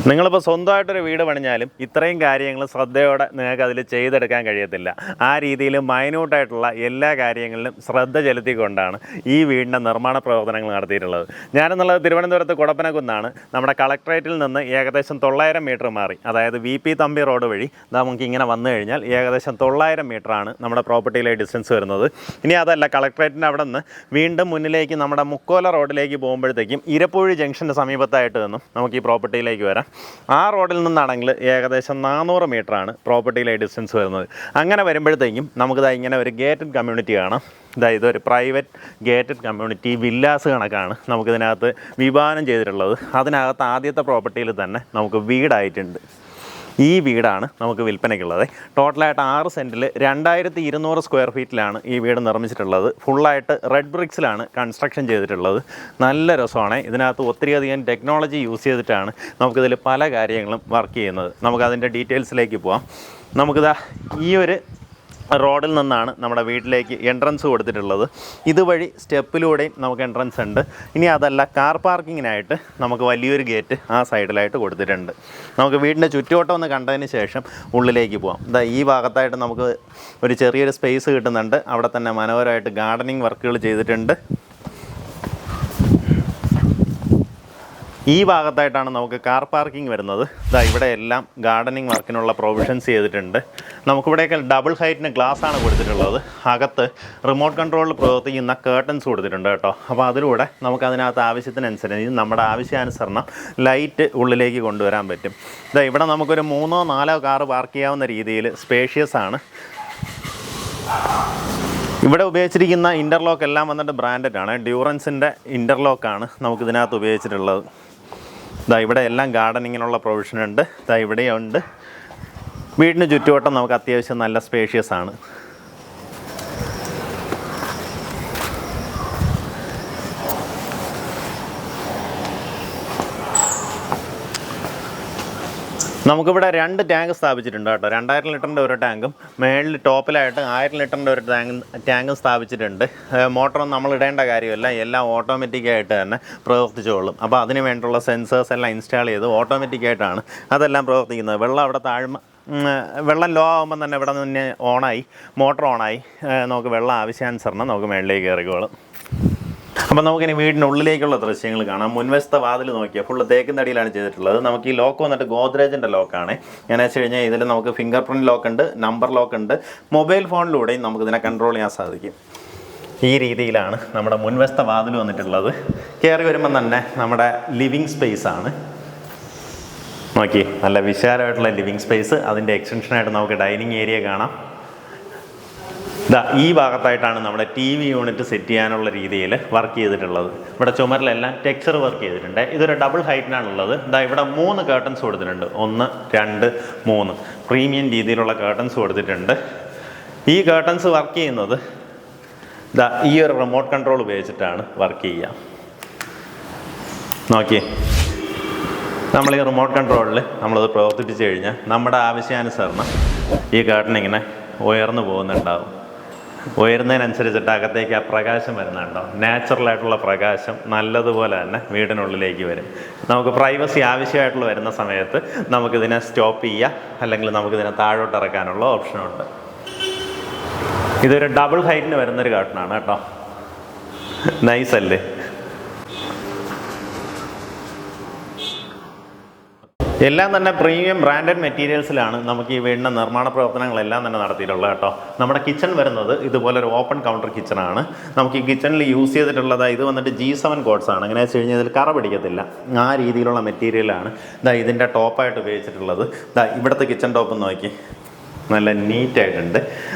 നിങ്ങളിപ്പോൾ സ്വന്തമായിട്ടൊരു വീട് പണിഞ്ഞാലും ഇത്രയും കാര്യങ്ങൾ ശ്രദ്ധയോടെ നിങ്ങൾക്ക് അതിൽ ചെയ്തെടുക്കാൻ കഴിയത്തില്ല. ആ രീതിയിൽ മൈന്യൂട്ടായിട്ടുള്ള എല്ലാ കാര്യങ്ങളിലും ശ്രദ്ധ ചെലുത്തിക്കൊണ്ടാണ് ഈ വീടിൻ്റെ നിർമ്മാണ പ്രവർത്തനങ്ങൾ നടത്തിയിട്ടുള്ളത്. ഞാനെന്നുള്ളത് തിരുവനന്തപുരത്ത് കുടപ്പനക്കുന്നാണ്. നമ്മുടെ കളക്ട്രേറ്റിൽ നിന്ന് ഏകദേശം 900 മീറ്റർ മാറി, അതായത് VP തമ്പി റോഡ് വഴി നമുക്ക് ഇങ്ങനെ വന്നു കഴിഞ്ഞാൽ ഏകദേശം 900 മീറ്ററാണ് നമ്മുടെ പ്രോപ്പർട്ടിയിലെ ഡിസ്റ്റൻസ് വരുന്നത്. ഇനി അതല്ല, കളക്ട്രേറ്റിൻ്റെ അവിടെ നിന്ന് വീണ്ടും മുന്നിലേക്ക് നമ്മുടെ മുക്കോല റോഡിലേക്ക് പോകുമ്പോഴത്തേക്കും ഇരപ്പൂഴി ജംഗ്ഷൻ്റെ സമീപത്തായിട്ട് നിന്നും നമുക്ക് ഈ പ്രോപ്പർട്ടിയിലേക്ക് വരാം. ആ റോഡിൽ നിന്നാണെങ്കിൽ ഏകദേശം 400 മീറ്ററാണ് പ്രോപ്പർട്ടിയിലെ ഡിസ്റ്റൻസ് വരുന്നത്. അങ്ങനെ വരുമ്പോഴത്തേക്കും നമുക്കിതാ ഇങ്ങനെ ഒരു ഗേറ്റഡ് കമ്മ്യൂണിറ്റി കാണാം. ഇതൊരു പ്രൈവറ്റ് ഗേറ്റഡ് കമ്മ്യൂണിറ്റി വില്ലാസ് കണക്കാണ് നമുക്കിതിനകത്ത് വിഭാവനം ചെയ്തിട്ടുള്ളത്. അതിനകത്ത് ആദ്യത്തെ പ്രോപ്പർട്ടിയിൽ തന്നെ നമുക്ക് വീടായിട്ടുണ്ട്. ഈ വീടാണ് നമുക്ക് വിൽപ്പനയ്ക്കുള്ളത്. ടോട്ടലായിട്ട് 6 സെൻറ്റിൽ 2200 സ്ക്വയർ ഫീറ്റിലാണ് ഈ വീട് നിർമ്മിച്ചിട്ടുള്ളത്. ഫുള്ളായിട്ട് റെഡ് ബ്രിക്സിലാണ് കൺസ്ട്രക്ഷൻ ചെയ്തിട്ടുള്ളത്. നല്ല രസമാണ്. ഇതിനകത്ത് ഒത്തിരിയധികം ടെക്നോളജി യൂസ് ചെയ്തിട്ടാണ് നമുക്കിതിൽ പല കാര്യങ്ങളും വർക്ക് ചെയ്യുന്നത്. നമുക്കതിൻ്റെ ഡീറ്റെയിൽസിലേക്ക് പോവാം. നമുക്കിതാ ഈ ഒരു റോഡിൽ നിന്നാണ് നമ്മുടെ വീട്ടിലേക്ക് എൻട്രൻസ് കൊടുത്തിട്ടുള്ളത്. ഇതുവഴി സ്റ്റെപ്പിലൂടെയും നമുക്ക് എൻട്രൻസ് ഉണ്ട്. ഇനി അതല്ല, കാർ പാർക്കിങ്ങിനായിട്ട് നമുക്ക് വലിയൊരു ഗേറ്റ് ആ സൈഡിലായിട്ട് കൊടുത്തിട്ടുണ്ട്. നമുക്ക് വീടിൻ്റെ ചുറ്റുവട്ടം ഒന്ന് കണ്ടതിന് ശേഷം ഉള്ളിലേക്ക് പോകാം. ഈ ഭാഗത്തായിട്ട് നമുക്ക് ഒരു ചെറിയൊരു സ്പേസ് കിട്ടുന്നുണ്ട്. അവിടെ തന്നെ മനോഹരമായിട്ട് ഗാർഡനിങ് വർക്കുകൾ ചെയ്തിട്ടുണ്ട്. ഈ ഭാഗത്തായിട്ടാണ് നമുക്ക് കാർ പാർക്കിംഗ് വരുന്നത്. ഇവിടെ എല്ലാം ഗാർഡനിങ് വർക്കിനുള്ള പ്രൊവിഷൻസ് ചെയ്തിട്ടുണ്ട്. നമുക്കിവിടെയൊക്കെ ഡബിൾ ഹൈറ്റിന് ഗ്ലാസ്സാണ് കൊടുത്തിട്ടുള്ളത്. അകത്ത് റിമോട്ട് കൺട്രോളിൽ പ്രവർത്തിക്കുന്ന കേർട്ടൻസ് കൊടുത്തിട്ടുണ്ട് കേട്ടോ. അപ്പോൾ അതിലൂടെ നമുക്ക് അതിനകത്ത് ആവശ്യത്തിനനുസരിച്ച് നമ്മുടെ ആവശ്യാനുസരണം ലൈറ്റ് ഉള്ളിലേക്ക് കൊണ്ടുവരാൻ പറ്റും. ഇവിടെ നമുക്കൊരു 3-4 കാർ പാർക്ക് ചെയ്യാവുന്ന രീതിയിൽ സ്പേഷ്യസ് ആണ്. ഇവിടെ ഉപയോഗിച്ചിരിക്കുന്ന ഇൻ്റർലോക്ക് എല്ലാം വന്നിട്ട് ബ്രാൻഡഡ് ആണ്. ഡ്യൂറൻസിൻ്റെ ഇൻ്റർലോക്കാണ് നമുക്കിതിനകത്ത് ഉപയോഗിച്ചിട്ടുള്ളത്. ഇവിടെ എല്ലാം ഗാർഡനിങ്ങിനുള്ള പ്രൊവിഷനുണ്ട്. ഇവിടെയുണ്ട്. വീടിന് ചുറ്റുവട്ടം നമുക്ക് അത്യാവശ്യം നല്ല സ്പേഷ്യസ് ആണ്. നമുക്കിവിടെ 2 ടാങ്ക് സ്ഥാപിച്ചിട്ടുണ്ട് കേട്ടോ. 2000 ലിറ്ററിൻ്റെ ഒരു ടാങ്കും മേളിൽ ടോപ്പിലായിട്ട് 1000 ലിറ്ററിൻ്റെ ഒരു ടാങ്കും സ്ഥാപിച്ചിട്ടുണ്ട്. മോട്ടറൊന്നും നമ്മൾ ഇടേണ്ട കാര്യമല്ല, എല്ലാം ഓട്ടോമാറ്റിക്കായിട്ട് തന്നെ പ്രവർത്തിച്ചോളും. അപ്പോൾ അതിന് വേണ്ടിയുള്ള സെൻസേഴ്സ് എല്ലാം ഇൻസ്റ്റാൾ ചെയ്ത് ഓട്ടോമാറ്റിക്കായിട്ടാണ് അതെല്ലാം പ്രവർത്തിക്കുന്നത്. വെള്ളം അവിടെ വെള്ളം ലോ ആകുമ്പം തന്നെ ഇവിടെ നിന്ന് ഓണായി, മോട്ടർ ഓണായി നമുക്ക് വെള്ളം ആവശ്യാനുസരണം നമുക്ക് മേളിലേക്ക് കയറിക്കോളും. അപ്പോൾ നമുക്കിനി വീടിനുള്ളിലേക്കുള്ള ദൃശ്യങ്ങൾ കാണാം. മുൻവശത്തെ വാതിൽ നോക്കിയാൽ ഫുള്ള് തേക്കിൻ്റെ അടിയിലാണ് ചെയ്തിട്ടുള്ളത്. നമുക്ക് ഈ ലോക്ക് വന്നിട്ട് ഗോദ്രേജിൻ്റെ ലോക്കാണ്. എന്നു വെച്ച് കഴിഞ്ഞാൽ ഇതിൽ നമുക്ക് ഫിംഗർ പ്രിൻറ്റ് ലോക്ക് ഉണ്ട്, നമ്പർ ലോക്ക് ഉണ്ട്. മൊബൈൽ ഫോണിലൂടെയും നമുക്കിതിനെ കൺട്രോൾ ചെയ്യാൻ സാധിക്കും. ഈ രീതിയിലാണ് നമ്മുടെ മുൻവശത്തെ വാതിൽ വന്നിട്ടുള്ളത്. കയറി വരുമ്പം തന്നെ നമ്മുടെ ലിവിങ് സ്പേസ് ആണ്. നോക്കി, നല്ല വിശാലമായിട്ടുള്ള ലിവിങ് സ്പേസ്. അതിൻ്റെ എക്സ്റ്റൻഷനായിട്ട് നമുക്ക് ഡൈനിങ് ഏരിയ കാണാം. ഈ ഭാഗത്തായിട്ടാണ് നമ്മുടെ TV യൂണിറ്റ് സെറ്റ് ചെയ്യാനുള്ള രീതിയിൽ വർക്ക് ചെയ്തിട്ടുള്ളത്. ഇവിടെ ചുമരിലെല്ലാം ടെക്സ്ചർ വർക്ക് ചെയ്തിട്ടുണ്ട്. ഇതൊരു ഡബിൾ ഹൈറ്റിനാണുള്ളത്. ഇവിടെ 3 കേർട്ടൻസ് കൊടുത്തിട്ടുണ്ട്. 1, 2, 3 പ്രീമിയം രീതിയിലുള്ള കേർട്ടൻസ് കൊടുത്തിട്ടുണ്ട്. ഈ കേർട്ടൻസ് വർക്ക് ചെയ്യുന്നത് ഈ ഒരു റിമോട്ട് കൺട്രോൾ ഉപയോഗിച്ചിട്ടാണ് വർക്ക് ചെയ്യുക. നോക്കിയേ, നമ്മൾ ഈ റിമോട്ട് കൺട്രോളിൽ നമ്മളത് പ്രവർത്തിപ്പിച്ച് കഴിഞ്ഞാൽ നമ്മുടെ ആവശ്യാനുസരണം ഈ കേർട്ടൻ ഇങ്ങനെ ഉയർന്നു പോകുന്നുണ്ടാവും. ഉയരുന്നതിനനുസരിച്ചിട്ട് അകത്തേക്ക് ആ പ്രകാശം വരുന്നുണ്ടോ, നാച്ചുറലായിട്ടുള്ള പ്രകാശം നല്ലതുപോലെ തന്നെ വീടിനുള്ളിലേക്ക് വരും. നമുക്ക് പ്രൈവസി ആവശ്യമായിട്ടുള്ള വരുന്ന സമയത്ത് നമുക്കിതിനെ സ്റ്റോപ്പ് ചെയ്യാം, അല്ലെങ്കിൽ നമുക്കിതിനെ താഴോട്ട് ഇറക്കാനുള്ള ഓപ്ഷനുണ്ട്. ഇതൊരു ഡബിൾ ഹൈറ്റിന് വരുന്നൊരു കാർട്ടനാണ് കേട്ടോ. നൈസല്ലേ? എല്ലാം തന്നെ പ്രീമിയം ബ്രാൻഡഡ് മെറ്റീരിയൽസിലാണ് നമുക്ക് ഈ വീടിൻ്റെ നിർമ്മാണ പ്രവർത്തനങ്ങളെല്ലാം തന്നെ നടത്തിയിട്ടുള്ളത് കേട്ടോ. നമ്മുടെ കിച്ചൺ വരുന്നത് ഇതുപോലൊരു ഓപ്പൺ കൗണ്ടർ കിച്ചണാണ്. നമുക്ക് ഈ കിച്ചണിൽ യൂസ് ചെയ്തിട്ടുള്ളത് ഇത് വന്നിട്ട് G7 കോഡ്സ് ആണ്. എങ്ങനെ വെച്ച് കഴിഞ്ഞാൽ ഇതിൽ കറ പിടിക്കത്തില്ല, ആ രീതിയിലുള്ള മെറ്റീരിയലാണ് ഇതിൻ്റെ ടോപ്പായിട്ട് ഉപയോഗിച്ചിട്ടുള്ളത്. ഇവിടുത്തെ കിച്ചൺ ടോപ്പ് നോക്കി, നല്ല നീറ്റായിട്ടുണ്ട്.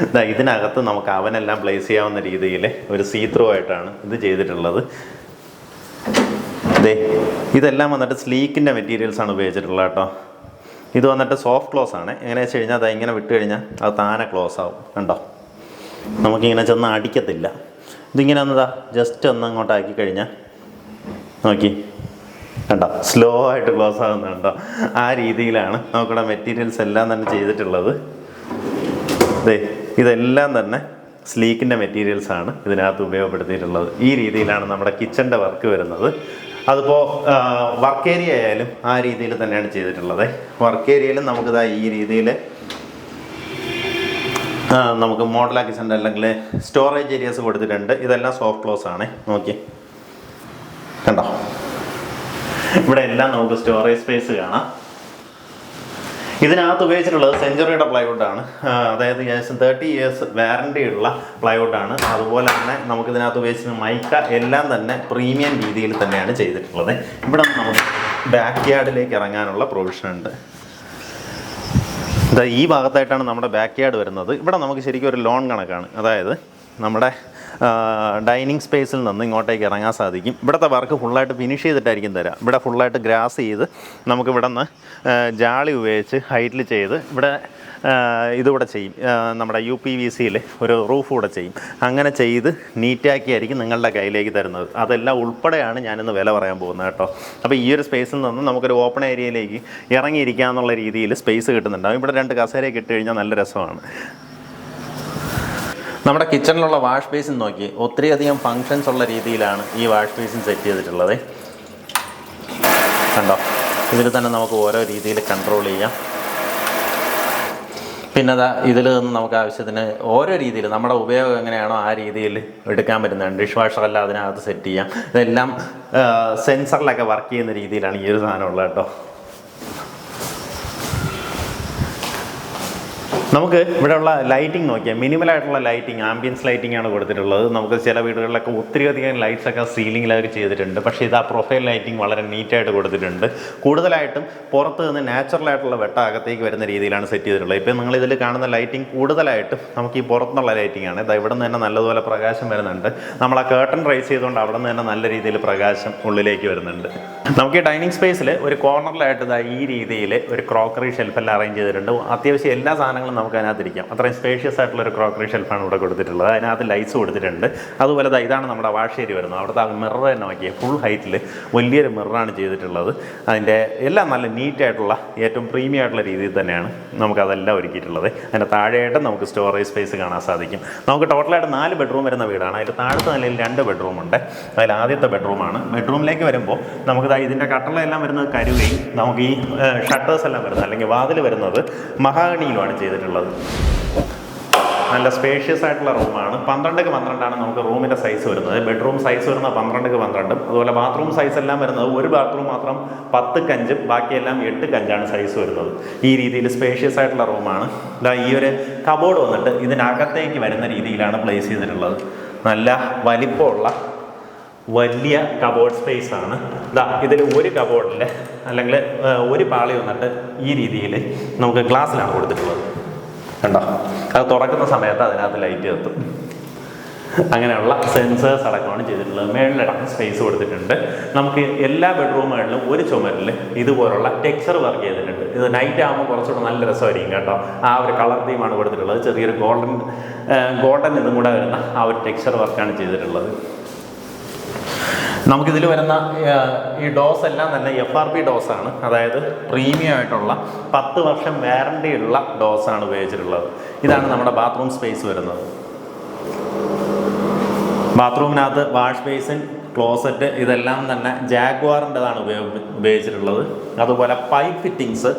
ഇതിനകത്ത് നമുക്ക് അവനെല്ലാം പ്ലേസ് ചെയ്യാവുന്ന രീതിയിൽ ഒരു സീത്രൂ ആയിട്ടാണ് ഇത് ചെയ്തിട്ടുള്ളത്. ഇതെല്ലാം വന്നിട്ട് സ്ലീക്കിൻ്റെ മെറ്റീരിയൽസാണ് ഉപയോഗിച്ചിട്ടുള്ളത് കേട്ടോ. ഇത് വന്നിട്ട് സോഫ്റ്റ് ക്ലോസ് ആണ്. എങ്ങനെ വെച്ച് കഴിഞ്ഞാൽ ഇങ്ങനെ വിട്ട് കഴിഞ്ഞാൽ അത് താനെ ക്ലോസ് ആവും. കണ്ടോ, നമുക്കിങ്ങനെ ചെന്ന് അടിക്കത്തില്ല. ഇതിങ്ങനെ ജസ്റ്റ് ഒന്ന് അങ്ങോട്ടാക്കി കഴിഞ്ഞാൽ നോക്കി, കണ്ടോ, സ്ലോ ആയിട്ട് ക്ലോസ് ആകുന്നുണ്ടോ. ആ രീതിയിലാണ് നമുക്കിവിടെ മെറ്റീരിയൽസ് എല്ലാം തന്നെ ചെയ്തിട്ടുള്ളത്. ഇതെല്ലാം തന്നെ സ്ലീക്കിൻ്റെ മെറ്റീരിയൽസാണ് ഇതിനകത്ത് ഉപയോഗപ്പെടുത്തിയിട്ടുള്ളത്. ഈ രീതിയിലാണ് നമ്മുടെ കിച്ചൻ്റെ വർക്ക് വരുന്നത്. അതിപ്പോൾ വർക്ക് ഏരിയ ആയാലും ആ രീതിയിൽ തന്നെയാണ് ചെയ്തിട്ടുള്ളത്. വർക്ക് ഏരിയയിലും നമുക്കിതാ ഈ രീതിയിൽ നമുക്ക് മോഡലാക്കി സെൻ്റ് അല്ലെങ്കിൽ സ്റ്റോറേജ് ഏരിയാസ് കൊടുത്തിട്ടുണ്ട്. ഇതെല്ലാം സോഫ്റ്റ് ക്ലോസ് ആണ്. നോക്കി കണ്ടോ, ഇവിടെ എല്ലാം നമുക്ക് സ്റ്റോറേജ് സ്പേസ് കാണാം. ഇതിനകത്ത് ഉപയോഗിച്ചിട്ടുള്ളത് സെഞ്ചുറിയുടെ പ്ലൈവുഡാണ്. അതായത് ഏകദേശം 30 years വാറണ്ടി ഉള്ള പ്ലൈവുഡാണ്. അതുപോലെ തന്നെ നമുക്കിതിനകത്ത് ഉപയോഗിച്ചിരുന്ന മൈക്ക എല്ലാം തന്നെ പ്രീമിയം രീതിയിൽ തന്നെയാണ് ചെയ്തിട്ടുള്ളത്. ഇവിടെ നമുക്ക് ബാക്ക് യാർഡിലേക്ക് ഇറങ്ങാനുള്ള പ്രൊവിഷൻ ഉണ്ട്. ഈ ഭാഗത്തായിട്ടാണ് നമ്മുടെ ബാക്ക് യാർഡ് വരുന്നത്. ഇവിടെ നമുക്ക് ശരിക്കും ഒരു ലോൺ കണക്കാണ്. അതായത് നമ്മുടെ ഡൈനിങ് സ്പേസിൽ നിന്ന് ഇങ്ങോട്ടേക്ക് ഇറങ്ങാൻ സാധിക്കും. ഇവിടുത്തെ വർക്ക് ഫുള്ളായിട്ട് ഫിനിഷ് ചെയ്തിട്ടായിരിക്കും തരാം. ഇവിടെ ഫുള്ളായിട്ട് ഗ്രാസ് ചെയ്ത് നമുക്ക് ഇവിടെ നിന്ന് ജാളി ഉപയോഗിച്ച് ഹൈറ്റിൽ ചെയ്ത് ഇവിടെ ഇതുകൂടെ ചെയ്യും. നമ്മുടെ UPVCയിൽ ഒരു റൂഫ് കൂടെ ചെയ്യും. അങ്ങനെ ചെയ്ത് നീറ്റാക്കിയായിരിക്കും നിങ്ങളുടെ കയ്യിലേക്ക് തരുന്നത്. അതെല്ലാം ഉൾപ്പെടെയാണ് ഞാനിന്ന് വില പറയാൻ പോകുന്നത് കേട്ടോ. അപ്പോൾ ഈ ഒരു സ്പേസിൽ നിന്ന് നമുക്കൊരു ഓപ്പൺ ഏരിയയിലേക്ക് ഇറങ്ങിയിരിക്കുക എന്നുള്ള രീതിയിൽ സ്പേസ് കിട്ടുന്നുണ്ടാകും. ഇവിടെ 2 കസേരയൊക്കെ ഇട്ട് കഴിഞ്ഞാൽ നല്ല രസമാണ്. നമ്മുടെ കിച്ചണിലുള്ള വാഷ് ബേസിൻ നോക്കി ഒത്തിരി അധികം ഫങ്ഷൻസ് ഉള്ള രീതിയിലാണ് ഈ വാഷ് ബേസിൻ സെറ്റ് ചെയ്തിട്ടുള്ളത്. കണ്ടോ, ഇതിൽ തന്നെ നമുക്ക് ഓരോ രീതിയിൽ കൺട്രോൾ ചെയ്യാം. പിന്നെ ഇതിൽ നിന്ന് നമുക്ക് ആവശ്യത്തിന് ഓരോ രീതിയിൽ നമ്മുടെ ഉപയോഗം എങ്ങനെയാണോ ആ രീതിയിൽ എടുക്കാൻ പറ്റുന്നതാണ്. ഡിഷ് വാഷറെല്ലാം അതിനകത്ത് സെറ്റ് ചെയ്യാം. ഇതെല്ലാം സെൻസറിലൊക്കെ വർക്ക് ചെയ്യുന്ന രീതിയിലാണ് ഈ ഒരു സാധനം ഉള്ളത് കേട്ടോ. നമുക്ക് ഇവിടെയുള്ള ലൈറ്റിംഗ് നോക്കിയാൽ മിനിമലായിട്ടുള്ള ലൈറ്റിംഗ്, ആംബിയൻസ് ലൈറ്റിംഗ് ആണ് കൊടുത്തിട്ടുള്ളത്. നമുക്ക് ചില വീടുകളിലൊക്കെ ഒത്തിരി അധികം ലൈറ്റ്സൊക്കെ സീലിങ്ങിലൊക്കെ ചെയ്തിട്ടുണ്ട്. പക്ഷേ ഇത് ആ പ്രൊഫൈൽ ലൈറ്റിംഗ് വളരെ നീറ്റായിട്ട് കൊടുത്തിട്ടുണ്ട്. കൂടുതലായിട്ടും പുറത്ത് നിന്ന് നാച്ചുറലായിട്ടുള്ള വെട്ടം അകത്തേക്ക് വരുന്ന രീതിയിലാണ് സെറ്റ് ചെയ്തിട്ടുള്ളത്. ഇപ്പോൾ നിങ്ങളിതിൽ കാണുന്ന ലൈറ്റിംഗ് കൂടുതലായിട്ടും നമുക്ക് ഈ പുറത്തുനിന്നുള്ള ലൈറ്റിംഗ് ആണ്. ഇവിടെ നിന്ന് തന്നെ നല്ലതുപോലെ പ്രകാശം വരുന്നുണ്ട്. നമ്മൾ ആ കേർട്ടൺ റൈസ് ചെയ്തുകൊണ്ട് അവിടെ നിന്ന് തന്നെ നല്ല രീതിയിൽ പ്രകാശം ഉള്ളിലേക്ക് വരുന്നുണ്ട്. നമുക്ക് ഈ ഡൈനിങ് സ്പേസിൽ ഒരു കോർണറിലായിട്ട് ഈ രീതിയിൽ ഒരു ക്രോക്കറി ഷെൽഫെല്ലാം അറേഞ്ച് ചെയ്തിട്ടുണ്ട്. അത്യാവശ്യം എല്ലാ സാധനങ്ങളും നമുക്ക് അതിനകത്തിരിക്കാം. അത്രയും സ്പേഷ്യസ് ആയിട്ടുള്ള ഒരു ക്രോക്കറി ഷെൽഫാണ് ഇവിടെ കൊടുത്തിട്ടുള്ളത്. അതിനകത്ത് ലൈറ്റ്സ് കൊടുത്തിട്ടുണ്ട്. അതുപോലെ ഇതാണ് നമ്മുടെ വാഷ് ഏരിയ വരുന്നത്. അവിടുത്തെ മിറർ തന്നെ നോക്കിയാൽ ഫുൾ ഹൈറ്റിൽ വലിയൊരു മിററാണ് ചെയ്തിട്ടുള്ളത്. അതിൻ്റെ എല്ലാം നല്ല നീറ്റായിട്ടുള്ള ഏറ്റവും പ്രീമിയം ആയിട്ടുള്ള രീതിയിൽ തന്നെയാണ് നമുക്കതെല്ലാം ഒരുക്കിയിട്ടുള്ളത്. അതിൻ്റെ താഴെയായിട്ട് നമുക്ക് സ്റ്റോറേജ് സ്പേസ് കാണാൻ സാധിക്കും. നമുക്ക് ടോട്ടലായിട്ട് 4 ബെഡ്റൂം വരുന്ന വീടാണ്. അതിൽ താഴത്തെ നിലയിൽ 2 ബെഡ്റൂമുണ്ട്. അതിൽ ആദ്യത്തെ ബെഡ്റൂമാണ്. ബെഡ്റൂമിലേക്ക് വരുമ്പോൾ നമുക്ക് ഇതിൻ്റെ കട്ടളയെല്ലാം വരുന്നത് കരുവയും നമുക്ക് ഈ ഷട്ടേഴ്സ് എല്ലാം വരുന്നത് അല്ലെങ്കിൽ വാതിൽ വരുന്നത് മഹാഗണിയിലുമാണ് ചെയ്തിട്ടുള്ളത്. നല്ല സ്പേഷ്യസ് ആയിട്ടുള്ള റൂമാണ്. 12x12 നമുക്ക് റൂമിൻ്റെ സൈസ് വരുന്നത്. ബെഡ്റൂം സൈസ് വരുന്നത് 12x12. അതുപോലെ ബാത്റൂം സൈസ് എല്ലാം വരുന്നത് ഒരു ബാത്റൂം മാത്രം 10x5, ബാക്കിയെല്ലാം 8x5 സൈസ് വരുന്നത്. ഈ രീതിയിൽ സ്പേഷ്യസ് ആയിട്ടുള്ള റൂമാണ്. ഈ ഒരു കബോർഡ് വന്നിട്ട് ഇതിനകത്തേക്ക് വരുന്ന രീതിയിലാണ് പ്ലേസ് ചെയ്തിട്ടുള്ളത്. നല്ല വലിപ്പമുള്ള വലിയ കബോർഡ് സ്പേസ് ആണ്. ഇതിൽ ഒരു കബോർഡിൽ അല്ലെങ്കിൽ ഒരു പാളി വന്നിട്ട് ഈ രീതിയിൽ നമുക്ക് ഗ്ലാസ്സിലാണ് കൊടുത്തിട്ടുള്ളത്. കണ്ടോ, അത് തുറക്കുന്ന സമയത്ത് അതിനകത്ത് ലൈറ്റ് കത്തും. അങ്ങനെയുള്ള സെൻസേഴ്സ് അടക്കമാണ് ചെയ്തിട്ടുള്ളത്. മേളിലടക്കം സ്പേസ് കൊടുത്തിട്ടുണ്ട്. നമുക്ക് എല്ലാ ബെഡ്റൂമുകളിലും ഒരു ചുമരിൽ ഇതുപോലുള്ള ടെക്സ്ചർ വർക്ക് ചെയ്തിട്ടുണ്ട്. ഇത് നൈറ്റ് ആകുമ്പോൾ കുറച്ചുകൂടെ നല്ല രസമായിരിക്കും കേട്ടോ. ആ ഒരു കളർ തീമാണ് കൊടുത്തിട്ടുള്ളത്. ചെറിയൊരു ഗോൾഡൻ ഇതും കൂടെ വരുന്ന ആ ഒരു ടെക്സ്ചർ വർക്കാണ് ചെയ്തിട്ടുള്ളത്. നമുക്കിതിൽ വരുന്ന ഈ ഡോസ് എല്ലാം തന്നെ FRP ഡോസാണ്. അതായത് പ്രീമിയം ആയിട്ടുള്ള 10 വർഷം വാറണ്ടി ഉള്ള ഡോസാണ് ഉപയോഗിച്ചിട്ടുള്ളത്. ഇതാണ് നമ്മുടെ ബാത്റൂം സ്പേസ് വരുന്നത്. ബാത്റൂമിനകത്ത് വാഷ് ബേസിൻ, ക്ലോസറ്റ് ഇതെല്ലാം തന്നെ ജാഗ്വാറിൻ്റെതാണ് ഉപയോഗിച്ചിട്ടുള്ളത്. അതുപോലെ പൈപ്പ് ഫിറ്റിങ്സ്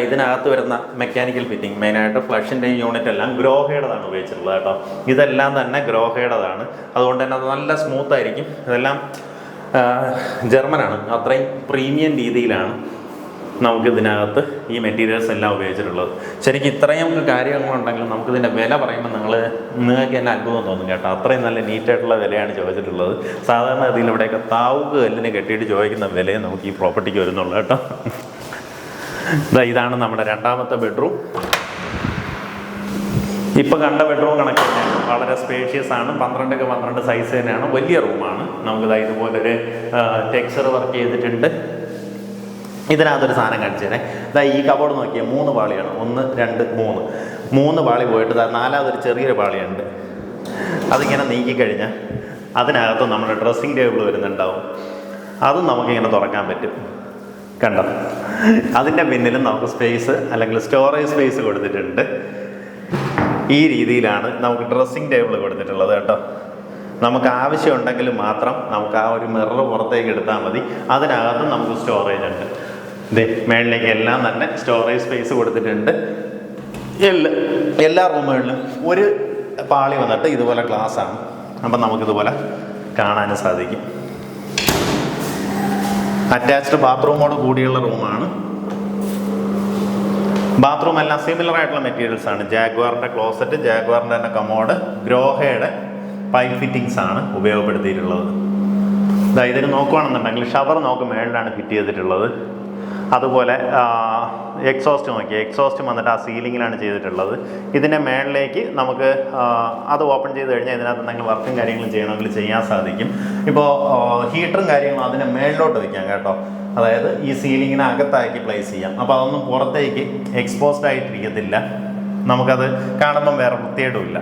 ഇതിനകത്ത് വരുന്ന മെക്കാനിക്കൽ ഫിറ്റിംഗ് മെയിനായിട്ട് ഫ്ലഷിൻ്റെ യൂണിറ്റ് എല്ലാം ഗ്രോഹയുടേതാണ് ഉപയോഗിച്ചിട്ടുള്ളത് കേട്ടോ. ഇതെല്ലാം തന്നെ ഗ്രോഹയുടേതാണ്. അതുകൊണ്ട് തന്നെ അത് നല്ല സ്മൂത്തായിരിക്കും. ഇതെല്ലാം ജർമ്മനാണ്. അത്രയും പ്രീമിയം രീതിയിലാണ് നമുക്കിതിനകത്ത് ഈ മെറ്റീരിയൽസ് എല്ലാം ഉപയോഗിച്ചിട്ടുള്ളത്. ശരിക്കും ഇത്രയും കാര്യങ്ങളുണ്ടെങ്കിലും നമുക്കിതിൻ്റെ വില പറയുമ്പോൾ നിങ്ങൾക്ക് തന്നെ അത്ഭുതം തോന്നും കേട്ടോ. അത്രയും നല്ല നീറ്റായിട്ടുള്ള വിലയാണ് ചോദിച്ചിട്ടുള്ളത്. സാധാരണ ഇതിലിവിടെയൊക്കെ താവുക കല്ലിന് കെട്ടിയിട്ട് ചോദിക്കുന്ന വിലയെ നമുക്ക് ഈ പ്രോപ്പർട്ടിക്ക് വരുന്നുള്ളൂ കേട്ടോ. ഇതാണ് നമ്മുടെ രണ്ടാമത്തെ ബെഡ്റൂം. ഇപ്പോൾ കണ്ട ബെഡ്റൂം കണക്ക് തന്നെയാണ്. വളരെ സ്പേഷ്യസ് ആണ്. 12x12 സൈസ് തന്നെയാണ്. വലിയ റൂമാണ്. നമുക്ക് ഇതുപോലൊരു ടെക്സ്ചർ വർക്ക് ചെയ്തിട്ടുണ്ട്. ഇതിനകത്തൊരു സാധനം കാണിച്ചു തരാം. ഈ കബോർഡ് നോക്കിയാൽ 3 പാളിയാണ്. 1, 2, 3 പാളി പോയിട്ട് 4ാമതൊരു ചെറിയൊരു പാളിയുണ്ട്. അതിങ്ങനെ നീക്കിക്കഴിഞ്ഞാൽ അതിനകത്ത് നമ്മുടെ ഡ്രസ്സിങ് ടേബിൾ വരുന്നുണ്ടാവും. അതും നമുക്കിങ്ങനെ തുറക്കാൻ പറ്റും. കണ്ടോ, അതിൻ്റെ പിന്നിലും നമുക്ക് സ്പേസ് അല്ലെങ്കിൽ സ്റ്റോറേജ് സ്പേസ് കൊടുത്തിട്ടുണ്ട്. ഈ രീതിയിലാണ് നമുക്ക് ഡ്രസ്സിങ് ടേബിൾ കൊടുത്തിട്ടുള്ളത് കേട്ടോ. നമുക്ക് ആവശ്യമുണ്ടെങ്കിൽ മാത്രം നമുക്ക് ആ ഒരു മിറർ പുറത്തേക്ക് എടുത്താൽ മതി. അതിനകത്ത് നമുക്ക് സ്റ്റോറേജ് ഉണ്ട്. ഇതേ മേളിലേക്ക് എല്ലാം തന്നെ സ്റ്റോറേജ് സ്പേസ് കൊടുത്തിട്ടുണ്ട്. എല്ലാ റൂമുകളിലും ഒരു പാളി വന്നിട്ട് ഇതുപോലെ ഗ്ലാസ്സാണ്. അപ്പം നമുക്കിതുപോലെ കാണാനും സാധിക്കും. അറ്റാച്ച്ഡ് ബാത്റൂമോട് കൂടിയുള്ള റൂമാണ്. ബാത്റൂം എല്ലാം സിമിലർ ആയിട്ടുള്ള മെറ്റീരിയൽസ് ആണ്. ജാഗ്വാറിൻ്റെ ക്ലോസറ്റ്, ജാഗ്വാറിൻ്റെ തന്നെ കമോഡ്, ഗ്രോഹയുടെ പൈപ്പ് ഫിറ്റിങ്സ് ആണ് ഉപയോഗപ്പെടുത്തിയിട്ടുള്ളത്. ഇതിന് നോക്കുകയാണെന്നുണ്ടെങ്കിൽ ഷവർ നമുക്ക് മേളിലാണ് ഫിറ്റ് ചെയ്തിട്ടുള്ളത്. അതുപോലെ എക്സോസ്റ്റ് നോക്കി, എക്സോസ്റ്റ് വന്നിട്ട് ആ സീലിങ്ങിലാണ് ചെയ്തിട്ടുള്ളത്. ഇതിൻ്റെ മേളിലേക്ക് നമുക്ക് അത് ഓപ്പൺ ചെയ്ത് കഴിഞ്ഞാൽ ഇതിനകത്ത് എന്തെങ്കിലും വർക്കും കാര്യങ്ങളും ചെയ്യണമെങ്കിൽ ചെയ്യാൻ സാധിക്കും. ഇപ്പോൾ ഹീറ്ററും കാര്യങ്ങളും അതിനെ മേളിലോട്ട് വയ്ക്കാം കേട്ടോ. അതായത് ഈ സീലിങ്ങിനെ അകത്താക്കി പ്ലേസ് ചെയ്യാം. അപ്പോൾ അതൊന്നും പുറത്തേക്ക് എക്സ്പോസ്ഡ് ആയിട്ടിരിക്കത്തില്ല. നമുക്കത് കാണുമ്പം വേറെ വൃത്തിയായിട്ടുമില്ല.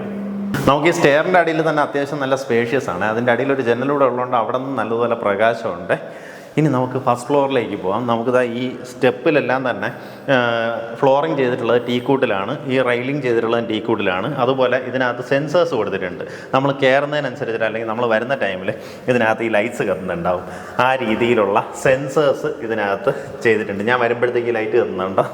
നമുക്ക് ഈ സ്റ്റെയറിൻ്റെ അടിയിൽ തന്നെ അത്യാവശ്യം നല്ല സ്പേഷ്യസ് ആണ്. അതിൻ്റെ അടിയിലൊരു ജനലൂടെ ഉള്ളതുകൊണ്ട് അവിടെ നിന്ന് നല്ലതുപോലെ പ്രകാശമുണ്ട്. ഇനി നമുക്ക് ഫസ്റ്റ് ഫ്ലോറിലേക്ക് പോകാം. നമുക്കിതാ ഈ സ്റ്റെപ്പിലെല്ലാം തന്നെ ഫ്ലോറിങ് ചെയ്തിട്ടുള്ളത് ടീക്കൂട്ടിലാണ്. ഈ റെയിലിംഗ് ചെയ്തിട്ടുള്ളത് ടീക്കൂട്ടിലാണ്. അതുപോലെ ഇതിനകത്ത് സെൻസേഴ്സ് കൊടുത്തിട്ടുണ്ട്. നമ്മൾ കയറുന്നതിനനുസരിച്ചിട്ട് അല്ലെങ്കിൽ നമ്മൾ വരുന്ന ടൈമിൽ ഇതിനകത്ത് ഈ ലൈറ്റ്സ് കത്തുന്നുണ്ടാവും. ആ രീതിയിലുള്ള സെൻസേഴ്സ് ഇതിനകത്ത് ചെയ്തിട്ടുണ്ട്. ഞാൻ വരുമ്പോഴത്തേക്ക് ഈ ലൈറ്റ് കത്തുന്നുണ്ടോ?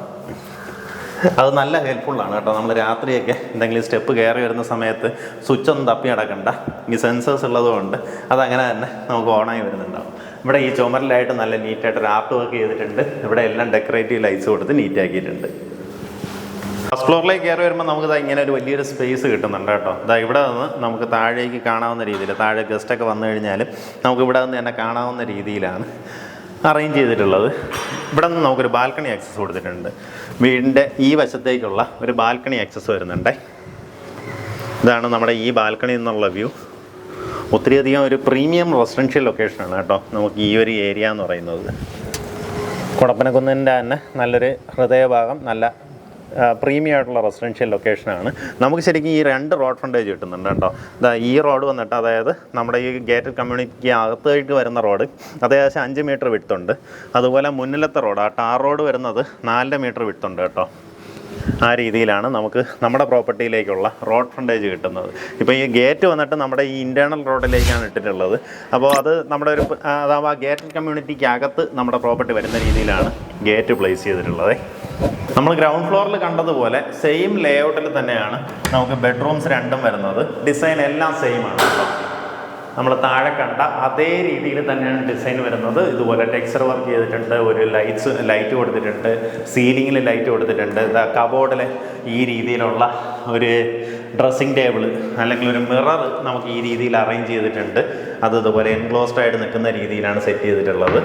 അത് നല്ല ഹെൽപ്ഫുള്ളാണ് കേട്ടോ. നമ്മൾ രാത്രിയൊക്കെ എന്തെങ്കിലും സ്റ്റെപ്പ് കയറി വരുന്ന സമയത്ത് സ്വിച്ച് ഒന്നും തപ്പി നടക്കണ്ട. ഈ സെൻസേഴ്സ് ഉള്ളതുകൊണ്ട് അതങ്ങനെ തന്നെ നമുക്ക് ഓണായി വരുന്നുണ്ടാവും. ഇവിടെ ഈ ചുമരിലായിട്ട് നല്ല നീറ്റായിട്ട് ഒരു ആർട്ട് വർക്ക് ചെയ്തിട്ടുണ്ട്. ഇവിടെ എല്ലാം ഡെക്കറേറ്റീവ് ലൈറ്റ്സ് കൊടുത്ത് നീറ്റാക്കിയിട്ടുണ്ട്. ഫസ്റ്റ് ഫ്ലോറിലേക്ക് കയറി വരുമ്പോൾ നമുക്ക് ഇങ്ങനെ ഒരു വലിയൊരു സ്പേസ് കിട്ടുന്നുണ്ട് കേട്ടോ. ഇവിടെ നിന്ന് നമുക്ക് താഴേക്ക് കാണാവുന്ന രീതിയിൽ, താഴെ ഗസ്റ്റൊക്കെ വന്നു കഴിഞ്ഞാൽ നമുക്ക് ഇവിടെ നിന്ന് തന്നെ കാണാവുന്ന രീതിയിലാണ് അറേഞ്ച് ചെയ്തിട്ടുള്ളത്. ഇവിടെ നിന്ന് നമുക്കൊരു ബാൽക്കണി ആക്സസ് കൊടുത്തിട്ടുണ്ട്. വീടിൻ്റെ ഈ വശത്തേക്കുള്ള ഒരു ബാൽക്കണി ആക്സസ് വരുന്നുണ്ട്. ഇതാണ് നമ്മുടെ ഈ ബാൽക്കണി എന്നുള്ള വ്യൂ. ഒത്തിരിയധികം ഒരു പ്രീമിയം റെസിഡൻഷ്യൽ ലൊക്കേഷനാണ് കേട്ടോ നമുക്ക് ഈ ഒരു ഏരിയ എന്ന് പറയുന്നത്. കുടപ്പനക്കുന്നിൻ്റെ തന്നെ നല്ലൊരു ഹൃദയഭാഗം, നല്ല പ്രീമിയം ആയിട്ടുള്ള റെസിഡൻഷ്യൽ ലൊക്കേഷനാണ്. നമുക്ക് ശരിക്കും ഈ 2 റോഡ് ഫ്രണ്ടേജ് കിട്ടുന്നുണ്ട് കേട്ടോ. ഈ റോഡ് വന്നിട്ട്, അതായത് നമ്മുടെ ഈ ഗേറ്റഡ് കമ്മ്യൂണിറ്റിക്ക് അകത്തേക്ക് വരുന്ന റോഡ് അത്യാവശ്യം 5 മീറ്റർ വിഡ്ത്തുണ്ട്. അതുപോലെ മുന്നിലത്തെ റോഡ്, ആ ടാർ റോഡ് വരുന്നത് 4 മീറ്റർ വിഡ്ത്തുണ്ട് കേട്ടോ. ആ രീതിയിലാണ് നമുക്ക് നമ്മുടെ പ്രോപ്പർട്ടിയിലേക്കുള്ള റോഡ് ഫ്രണ്ടേജ് കിട്ടുന്നത്. ഇപ്പോൾ ഈ ഗേറ്റ് വന്നിട്ട് നമ്മുടെ ഈ ഇൻറ്റേർണൽ റോഡിലേക്കാണ് ഇട്ടിട്ടുള്ളത്. അപ്പോൾ അത് നമ്മുടെ ഒരു അതാവുമ്പോൾ ആ ഗേറ്റഡ് കമ്മ്യൂണിറ്റിക്ക് അകത്ത് നമ്മുടെ പ്രോപ്പർട്ടി വരുന്ന രീതിയിലാണ് ഗേറ്റ് പ്ലേസ് ചെയ്തിട്ടുള്ളത്. നമ്മൾ ഗ്രൗണ്ട് ഫ്ലോറിൽ കണ്ടതുപോലെ സെയിം ലേഔട്ടിൽ തന്നെയാണ് നമുക്ക് ബെഡ്റൂംസ് 2 വരുന്നത്. ഡിസൈൻ എല്ലാം സെയിം ആണ് കേട്ടോ. നമ്മൾ താഴെ കണ്ട അതേ രീതിയിൽ തന്നെയാണ് ഡിസൈൻ വരുന്നത്. ഇതുപോലെ ടെക്സ്ചർ വർക്ക് ചെയ്തിട്ടുണ്ട്. ഒരു ലൈറ്റ് കൊടുത്തിട്ടുണ്ട്. സീലിങ്ങിൽ ലൈറ്റ് കൊടുത്തിട്ടുണ്ട്. കബോർഡിൽ ഈ രീതിയിലുള്ള ഒരു ഡ്രസ്സിങ് ടേബിൾ അല്ലെങ്കിൽ ഒരു മിറർ നമുക്ക് ഈ രീതിയിൽ അറേഞ്ച് ചെയ്തിട്ടുണ്ട്. അത് ഇതുപോലെ എൻക്ലോസ്ഡ് ആയിട്ട് നിൽക്കുന്ന രീതിയിലാണ് സെറ്റ് ചെയ്തിട്ടുള്ളത്.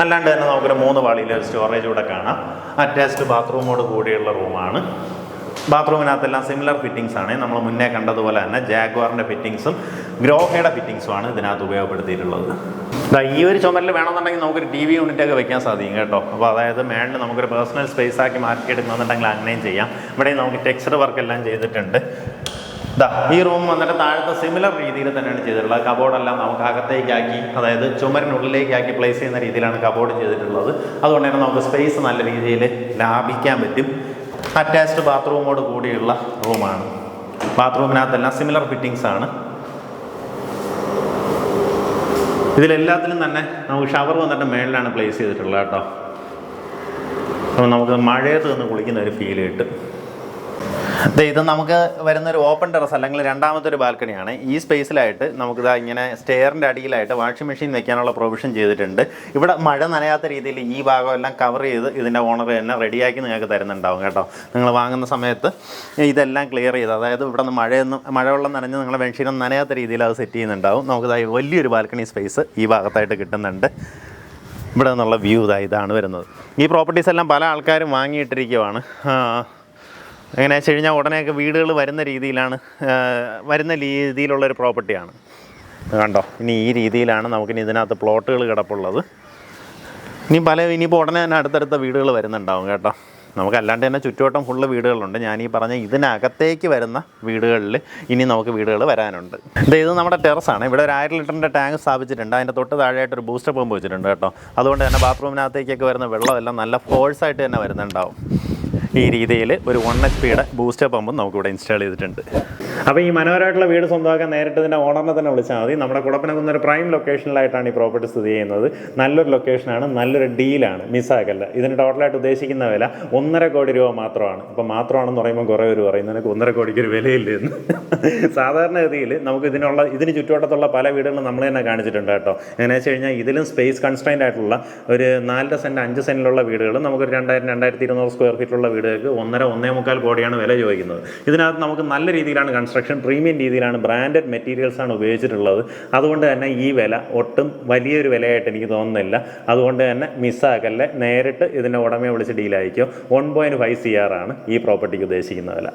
അല്ലാണ്ട് തന്നെ നമുക്കൊരു 3 പാളിയിൽ സ്റ്റോറേജ് കൂടെ കാണാം. അറ്റാച്ച്ഡ് ബാത്റൂമോട് കൂടിയുള്ള റൂമാണ്. ബാത്റൂമിനകത്തെല്ലാം സിമിലർ ഫിറ്റിങ്സ് ആണ്. നമ്മൾ മുന്നേ കണ്ടതുപോലെ തന്നെ ജാഗ്വാറിൻ്റെ ഫിറ്റിങ്സും ഗ്രോഹയുടെ ഫിറ്റിങ്സുമാണ് ഇതിനകത്ത് ഉപയോഗപ്പെടുത്തിയിട്ടുള്ളത്. ഈ ഒരു ചുമരിൽ വേണമെന്നുണ്ടെങ്കിൽ നമുക്കൊരു TV യൂണിറ്റൊക്കെ വെക്കാൻ സാധിക്കും കേട്ടോ. അപ്പോൾ അതായത് മേളിൽ നമുക്കൊരു പേഴ്സണൽ സ്പേസ് ആക്കി മാറ്റിയെടുക്കണമെന്നുണ്ടെങ്കിൽ അങ്ങനെയും ചെയ്യാം. ഇവിടെ നമുക്ക് ടെക്സ്ചർ വർക്ക് എല്ലാം ചെയ്തിട്ടുണ്ട്. ഈ റൂം വന്നിട്ട് താഴത്തെ സിമിലർ രീതിയിൽ തന്നെയാണ് ചെയ്തിട്ടുള്ളത്. കബോർഡെല്ലാം നമുക്ക് അകത്തേക്കാക്കി, അതായത് ചുമരിനുള്ളിലേക്കാക്കി പ്ലേസ് ചെയ്യുന്ന രീതിയിലാണ് കബോർഡ് ചെയ്തിട്ടുള്ളത്. അതുകൊണ്ട് തന്നെ നമുക്ക് സ്പേസ് നല്ല രീതിയിൽ ലാഭിക്കാൻ പറ്റും. അറ്റാച്ച്ഡ് ബാത്റൂമോട് കൂടിയുള്ള റൂമാണ്. ബാത്റൂമിനകത്തെല്ലാം സിമിലർ ഫിറ്റിങ്സ് ആണ്. ഇതിലെല്ലാത്തിലും തന്നെ നമുക്ക് ഷവർ വന്നിട്ട് മേളിലാണ് പ്ലേസ് ചെയ്തിട്ടുള്ളത് കേട്ടോ. അപ്പോൾ നമുക്ക് മഴയത്ത് നിന്ന് കുളിക്കുന്ന ഒരു ഫീൽ കിട്ടും. ഇത് നമുക്ക് വരുന്നൊരു ഓപ്പൺ ടെറസ് അല്ലെങ്കിൽ രണ്ടാമത്തെ ഒരു ബാൽക്കണിയാണ്. ഈ സ്പേസിലായിട്ട് നമുക്കിതാ ഇങ്ങനെ സ്റ്റെയറിൻ്റെ അടിയിലായിട്ട് വാഷിംഗ് മെഷീൻ വെക്കാനുള്ള പ്രൊവിഷൻ ചെയ്തിട്ടുണ്ട്. ഇവിടെ മഴ നനയാത്ത രീതിയിൽ ഈ ഭാഗമെല്ലാം കവർ ചെയ്ത് ഇതിൻ്റെ ഓണർ തന്നെ റെഡിയാക്കി നിങ്ങൾക്ക് തരുന്നുണ്ടാവും കേട്ടോ. നിങ്ങൾ വാങ്ങുന്ന സമയത്ത് ഇതെല്ലാം ക്ലിയർ ചെയ്ത്, അതായത് ഇവിടെ നിന്ന് മഴവെള്ളം നനഞ്ഞ് നിങ്ങളുടെ മെഷീനൊന്നും നനയാത്ത രീതിയിൽ അത് സെറ്റ് ചെയ്യുന്നുണ്ടാവും. നമുക്കിതായി വലിയൊരു ബാൽക്കണി സ്പേസ് ഈ ഭാഗത്തായിട്ട് കിട്ടുന്നുണ്ട്. ഇവിടെ നിന്നുള്ള വ്യൂ ഇതാണ് വരുന്നത്. ഈ പ്രോപ്പർട്ടീസ് എല്ലാം പല ആൾക്കാരും വാങ്ങിയിട്ടിരിക്കുവാണ്. എങ്ങനെ വെച്ച് കഴിഞ്ഞാൽ ഉടനെയൊക്കെ വീടുകൾ വരുന്ന രീതിയിലുള്ളൊരു പ്രോപ്പർട്ടിയാണ്. കണ്ടോ, ഇനി ഈ രീതിയിലാണ് നമുക്കിനി ഇതിനകത്ത് പ്ലോട്ടുകൾ കിടപ്പുള്ളത്. ഇനിയിപ്പോൾ ഉടനെ തന്നെ അടുത്തടുത്ത വീടുകൾ വരുന്നുണ്ടാവും കേട്ടോ. നമുക്കല്ലാണ്ട് തന്നെ ചുറ്റുവട്ടം ഫുള്ള് വീടുകളുണ്ട്. ഞാനീ പറഞ്ഞ ഇതിനകത്തേക്ക് വരുന്ന വീടുകളിൽ ഇനി നമുക്ക് വീടുകൾ വരാനുണ്ട്. ഇത് നമ്മുടെ ടെറസാണ്. ഇവിടെ ഒരു 1000 ലിറ്ററിൻ്റെ ടാങ്ക് സ്ഥാപിച്ചിട്ടുണ്ട്. അതിൻ്റെ തൊട്ട് താഴെയായിട്ടൊരു ബൂസ്റ്റർ പമ്പ് വെച്ചിട്ടുണ്ട് കേട്ടോ. അതുകൊണ്ട് തന്നെ ബാത്റൂമിനകത്തേക്കൊക്കെ വരുന്ന വെള്ളമെല്ലാം നല്ല ഫോഴ്സായിട്ട് തന്നെ വരുന്നുണ്ടാവും. ഈ രീതിയിൽ ഒരു 1 HP ബൂസ്റ്റർ പമ്പും നമുക്കിവിടെ ഇൻസ്റ്റാൾ ചെയ്തിട്ടുണ്ട്. അപ്പോൾ ഈ മനോഹരമായിട്ടുള്ള വീട് സ്വന്തമാക്കാൻ നേരിട്ട് ഇതിൻ്റെ ഓണറിനെ തന്നെ വിളിച്ചാൽ മതി. നമ്മുടെ കുടപ്പനകുന്ന് ഒരു പ്രൈം ലൊക്കേഷനിലായിട്ടാണ് ഈ പ്രോപ്പർട്ടി സ്ഥിതി ചെയ്യുന്നത്. നല്ലൊരു ലൊക്കേഷനാണ്, നല്ലൊരു ഡീലാണ്, മിസ്സാക്കല്ല. ഇതിന് ടോട്ടലായിട്ട് ഉദ്ദേശിക്കുന്ന വില 1.5 കോടി രൂപ മാത്രമാണ്. ഇപ്പോൾ മാത്രമാണെന്ന് പറയുമ്പോൾ കുറേ പേര് പറയും നിനക്ക് 1.5 കോടിക്ക് ഒരു വിലയില്ല എന്ന്. സാധാരണഗതിയിൽ നമുക്ക് ഇതിന് ചുറ്റുവട്ടത്തുള്ള പല വീടുകളും നമ്മൾ തന്നെ കാണിച്ചിട്ടുണ്ട് കേട്ടോ. എങ്ങനെയാണെന്ന് വെച്ച് കഴിഞ്ഞാൽ ഇതിലും സ്പേസ് കൺസ്ട്രെയിൻ്റ് ആയിട്ടുള്ള ഒരു 4 സെൻറ്റ് 5 സെൻറ്റിലുള്ള വീടുകൾ നമുക്കൊരു 2000-2200 സ്ക്വയർ ഫീറ്റുള്ള വീടുകൾക്ക് 1.5 കോടിയാണ് വില ചോദിക്കുന്നത്. ഇതിനകത്ത് നമുക്ക് നല്ല രീതിയിലാണ് കൺസ്ട്രക്ഷൻ, പ്രീമിയം രീതിയിലാണ്, ബ്രാൻഡഡ് മെറ്റീരിയൽസാണ് ഉപയോഗിച്ചിട്ടുള്ളത്. അതുകൊണ്ട് തന്നെ ഈ വില ഒട്ടും വലിയൊരു വിലയായിട്ട് എനിക്ക് തോന്നുന്നില്ല. അതുകൊണ്ട് തന്നെ മിസ്സാക്കല്ലേ, നേരിട്ട് ഇതിൻ്റെ ഉടമയെ വിളിച്ച് ഡീലായിരിക്കും. 1.5 CR ആണ് ഈ പ്രോപ്പർട്ടിക്ക് ഉദ്ദേശിക്കുന്ന വില.